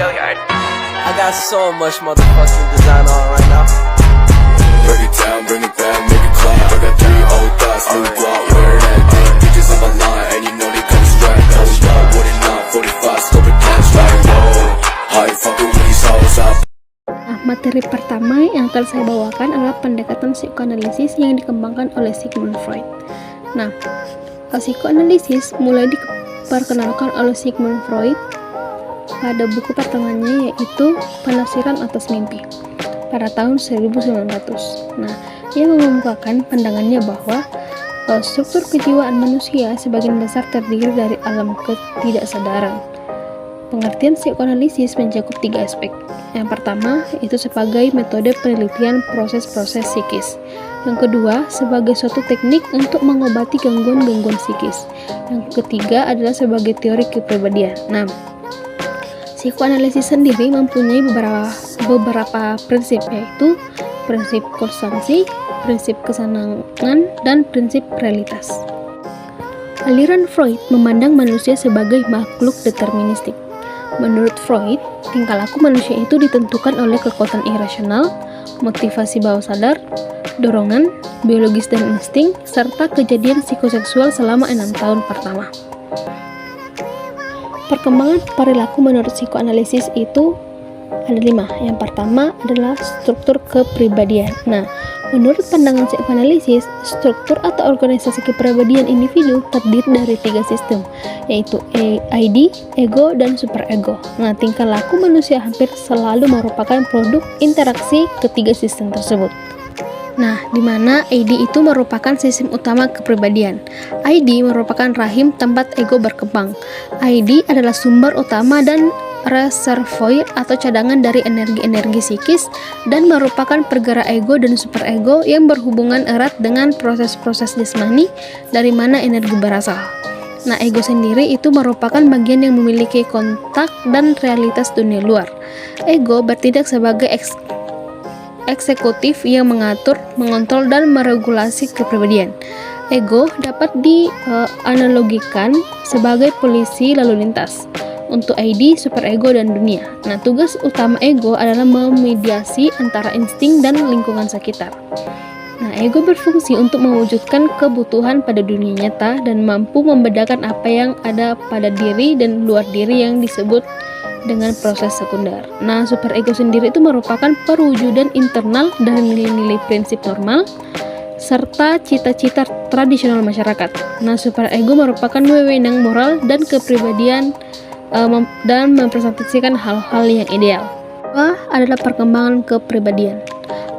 I got so much motherfucking design on right now. Break it down, bring it back, make it clap. I got 3 old thoughts, new block, where that day. Bitches on my line, and you know they come straight. Hold up, what it not, 45, scope it cash like whoa. How you fucking with these hoes up? Nah, materi pertama yang akan saya bawakan adalah pendekatan psikoanalisis yang dikembangkan oleh Sigmund Freud. Nah, psikoanalisis mulai diperkenalkan oleh Sigmund Freud pada buku pertamanya, yaitu Penafsiran Atas Mimpi pada tahun 1900. Nah, ia mengemukakan pandangannya bahwa struktur kejiwaan manusia sebagian besar terdiri dari alam ketidaksadaran. Pengertian psikoanalisis mencakup 3 aspek. Yang pertama, itu sebagai metode penelitian proses-proses psikis. Yang kedua, sebagai suatu teknik untuk mengobati gangguan-gangguan psikis. Yang ketiga adalah sebagai teori kepribadian. Nah, psikoanalisis sendiri mempunyai beberapa prinsip, yaitu prinsip konstansi, prinsip kesenangan, dan prinsip realitas. Aliran Freud memandang manusia sebagai makhluk deterministik. Menurut Freud, tingkah laku manusia itu ditentukan oleh kekuatan irasional, motivasi bawah sadar, dorongan, biologis dan insting, serta kejadian psikoseksual selama 6 tahun pertama. Perkembangan perilaku menurut psikoanalisis itu ada 5. Yang pertama adalah struktur kepribadian. Nah, menurut pandangan psikoanalisis, struktur atau organisasi kepribadian individu terdiri dari 3 sistem, yaitu ID, ego, dan superego. Nah, tingkah laku manusia hampir selalu merupakan produk interaksi ketiga sistem tersebut. Nah, di mana ID itu merupakan sistem utama kepribadian. ID merupakan rahim tempat ego berkembang. ID adalah sumber utama dan reservoir atau cadangan dari energi-energi psikis dan merupakan pergerak ego dan superego yang berhubungan erat dengan proses-proses jasmani dari mana energi berasal. Nah, ego sendiri itu merupakan bagian yang memiliki kontak dan realitas dunia luar. Ego bertindak sebagai eksekutif yang mengatur, mengontrol, dan meregulasi kepribadian. Ego dapat dianalogikan sebagai polisi lalu lintas untuk ID, superego, dan dunia. Nah, tugas utama ego adalah memediasi antara insting dan lingkungan sekitar. Nah, ego berfungsi untuk mewujudkan kebutuhan pada dunia nyata dan mampu membedakan apa yang ada pada diri dan luar diri yang disebut dengan proses sekunder. Nah, superego sendiri itu merupakan perwujudan internal dari nilai-nilai prinsip normal serta cita-cita tradisional masyarakat. Nah, superego merupakan wewenang moral dan kepribadian dan mempresentasikan hal-hal yang ideal. Adalah perkembangan kepribadian.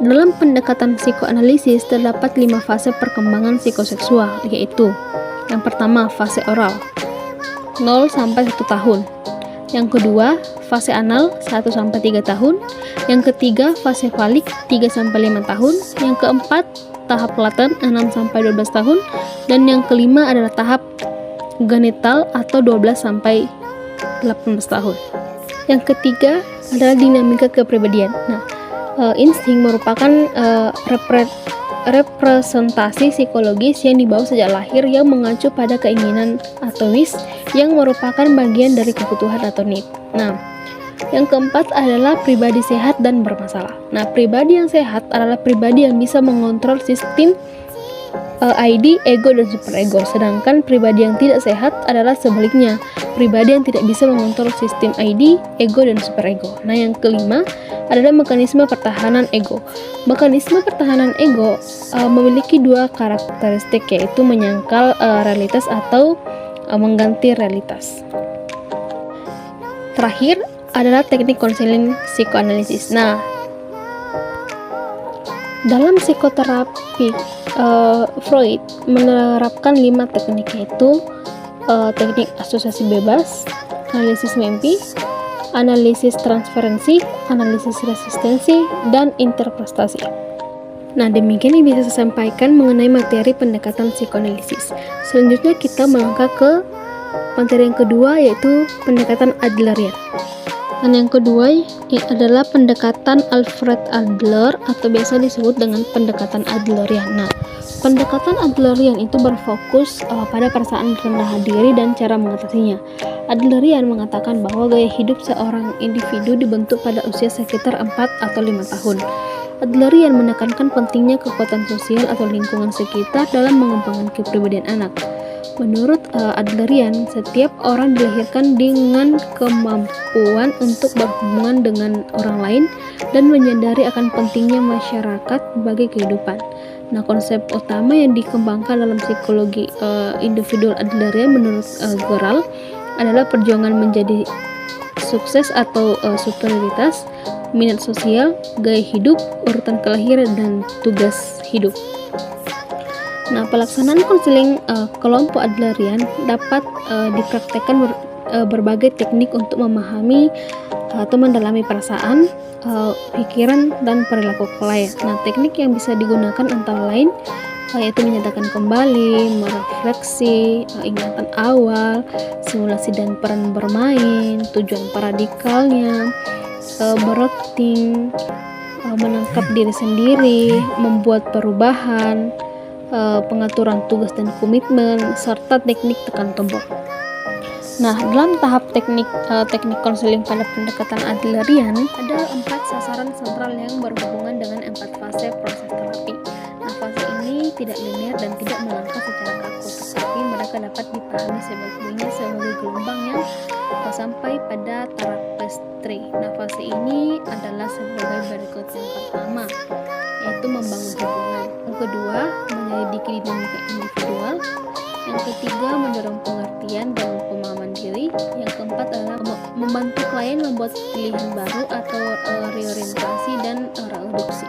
Dalam pendekatan psikoanalisis terdapat 5 fase perkembangan psikoseksual, yaitu yang pertama fase oral 0 sampai 1 tahun. Yang kedua, fase anal 1 sampai 3 tahun. Yang ketiga, fase falik 3 sampai 5 tahun. Yang keempat, tahap laten 6 sampai 12 tahun. Dan yang kelima adalah tahap genital atau 12 sampai 18 tahun. Yang ketiga adalah dinamika kepribadian. Nah, insting merupakan representasi psikologis yang dibawa sejak lahir yang mengacu pada keinginan atomis yang merupakan bagian dari kebutuhan atau need. Nah, yang keempat adalah pribadi sehat dan bermasalah. Nah, pribadi yang sehat adalah pribadi yang bisa mengontrol sistem ID, ego, dan superego. Sedangkan pribadi yang tidak sehat adalah sebaliknya, pribadi yang tidak bisa mengontrol sistem ID, ego, dan superego. Nah, yang kelima adalah mekanisme pertahanan ego. Mekanisme pertahanan ego memiliki 2 karakteristik, yaitu menyangkal realitas atau mengganti realitas. Terakhir adalah teknik konseling psikoanalisis. Nah, dalam psikoterapi Freud menerapkan 5 teknik, yaitu teknik asosiasi bebas, analisis mimpi, analisis transferensi, analisis resistensi, dan interpretasi. Nah, demikian yang bisa saya sampaikan mengenai materi pendekatan psikoanalisis. Selanjutnya kita melangkah ke materi yang kedua, yaitu pendekatan Adlerian. Dan yang kedua adalah pendekatan Alfred Adler atau biasa disebut dengan pendekatan Adlerian. Nah, Pendekatan Adlerian itu berfokus pada perasaan rendah diri dan cara mengatasinya. Adlerian mengatakan bahwa gaya hidup seorang individu dibentuk pada usia sekitar 4 atau 5 tahun. Adlerian menekankan pentingnya kekuatan sosial atau lingkungan sekitar dalam mengembangkan kepribadian anak. Menurut Adlerian, setiap orang dilahirkan dengan kemampuan untuk berhubungan dengan orang lain dan menyadari akan pentingnya masyarakat sebagai kehidupan. Nah, konsep utama yang dikembangkan dalam psikologi individual Adlerian menurut Goral adalah perjuangan menjadi sukses atau superioritas, minat sosial, gaya hidup, urutan kelahiran, dan tugas hidup. Nah, pelaksanaan konseling kelompok Adlerian dapat dipraktekkan berbagai teknik untuk memahami atau mendalami perasaan, pikiran, dan perilaku klien. Nah, teknik yang bisa digunakan antara lain yaitu menyatakan kembali, merefleksi, ingatan awal, simulasi dan peran bermain, tujuan paradikalnya, berouting, menangkap diri sendiri, membuat perubahan, pengaturan tugas dan komitmen, serta teknik tekan tombol. Nah, dalam tahap teknik konseling pada pendekatan Adlerian ada 4 sasaran sentral yang berhubungan dengan 4 fase proses terapi. Nah, fase ini tidak linear dan tidak melangkah secara kaku, tetapi mereka dapat dipahami sebagai gelombang yang sampai pada taraf tapestry. Nah, fase ini adalah sebagai berikut. Yang pertama yaitu membangun hubungan, yang kedua menyelidiki dinamika individual, yang ketiga mendorong pengertian dan pemahaman diri, yang keempat adalah membantu klien membuat pilihan baru atau reorientasi dan reduksi.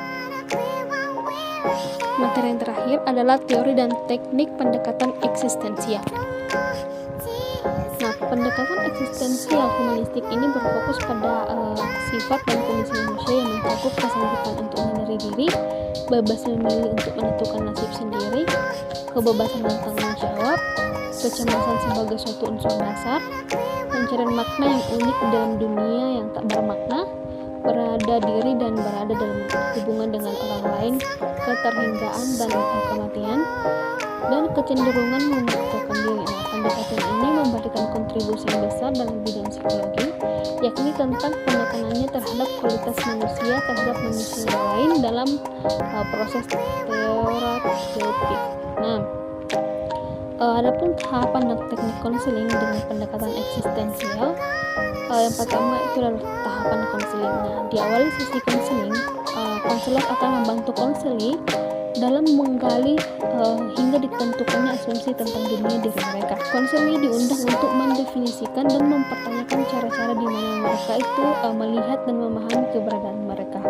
Materi yang terakhir adalah teori dan teknik pendekatan eksistensial. Nah, pendekatan eksistensial humanistik ini berfokus pada sifat dan kondisi manusia yang mencakup kesanggupan untuk menyadari diri, bebas memilih untuk menentukan nasib sendiri, kebebasan dan tanggung jawab, kecemasan sebagai suatu unsur dasar, pencarian makna yang unik dalam dunia yang tak bermakna, berada diri dan berada dalam hubungan dengan orang lain, keterhinggaan dan kematian, dan kecenderungan memaksakan diri. Nah, pendekatan ini memberikan kontribusi yang besar dalam bidang psikologi, yakni tentang penekanannya terhadap kualitas manusia terhadap manusia lain dalam proses terapeutik. Nah, adapun tahapan dan teknik konseling dengan pendekatan eksistensial, yang pertama itu adalah tahapan konseling. Nah, di awal sesi konseling, konselor akan membantu konseli dalam menggali hingga ditentukannya asumsi tentang dunia diri mereka. Konseli diundang untuk mendefinisikan dan mempertanyakan cara-cara di mana mereka itu melihat dan memahami keberadaan mereka.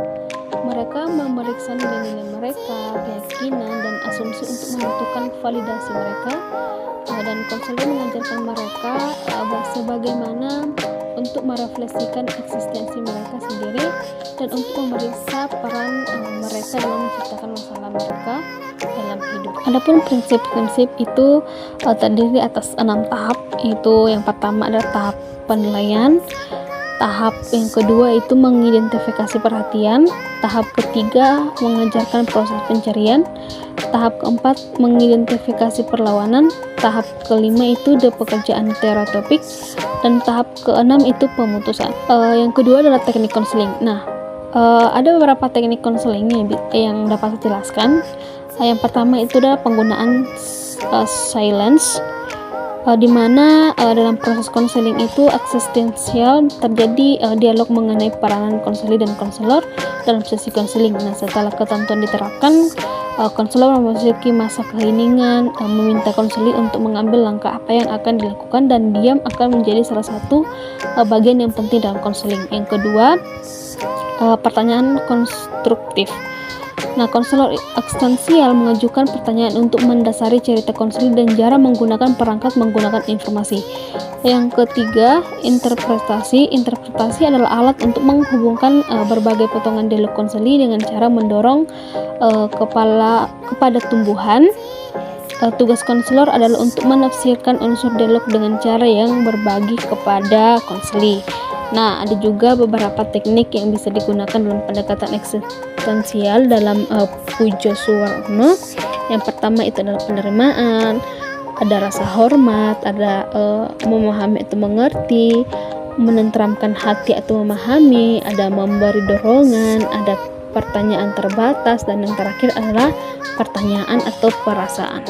Mereka memeriksa nilai-nilai mereka, keyakinan, dan asumsi untuk menentukan validasi mereka, dan konselor mengajarkan mereka sebagaimana untuk merefleksikan eksistensi mereka sendiri dan untuk memeriksa peran mereka dalam menciptakan masalah mereka dalam hidup. Adapun prinsip-prinsip itu terdiri atas 6 tahap, yaitu yang pertama adalah tahap penilaian, tahap yang kedua itu mengidentifikasi perhatian, tahap ketiga mengajarkan proses pencarian, tahap keempat mengidentifikasi perlawanan, tahap kelima itu pekerjaan terapeutik, dan tahap keenam itu pemutusan. Yang kedua adalah teknik konseling. Nah, ada beberapa teknik konseling yang dapat dijelaskan. Yang pertama itu adalah penggunaan silence, di mana dalam proses konseling itu eksistensial terjadi dialog mengenai peranan konseli dan konselor dalam sesi konseling. Nah, setelah ketentuan diterapkan, konselor memasuki masa keheningan, meminta konseli untuk mengambil langkah apa yang akan dilakukan, dan diam akan menjadi salah satu bagian yang penting dalam konseling. Yang kedua, pertanyaan konstruktif. Nah, konselor eksistensial mengajukan pertanyaan untuk mendasari cerita konseli dan cara menggunakan perangkat menggunakan informasi. Yang ketiga, interpretasi. Interpretasi adalah alat untuk menghubungkan berbagai potongan dialog konseli dengan cara mendorong kepada tumbuhan. Tugas konselor adalah untuk menafsirkan unsur dialog dengan cara yang berbagi kepada konseli. Nah, ada juga beberapa teknik yang bisa digunakan dalam pendekatan eksistensial dalam Pujo Suwarno. Yang pertama itu adalah penerimaan, ada rasa hormat, ada memahami atau mengerti, menenteramkan hati atau memahami, ada memberi dorongan, ada pertanyaan terbatas, dan yang terakhir adalah pertanyaan atau perasaan.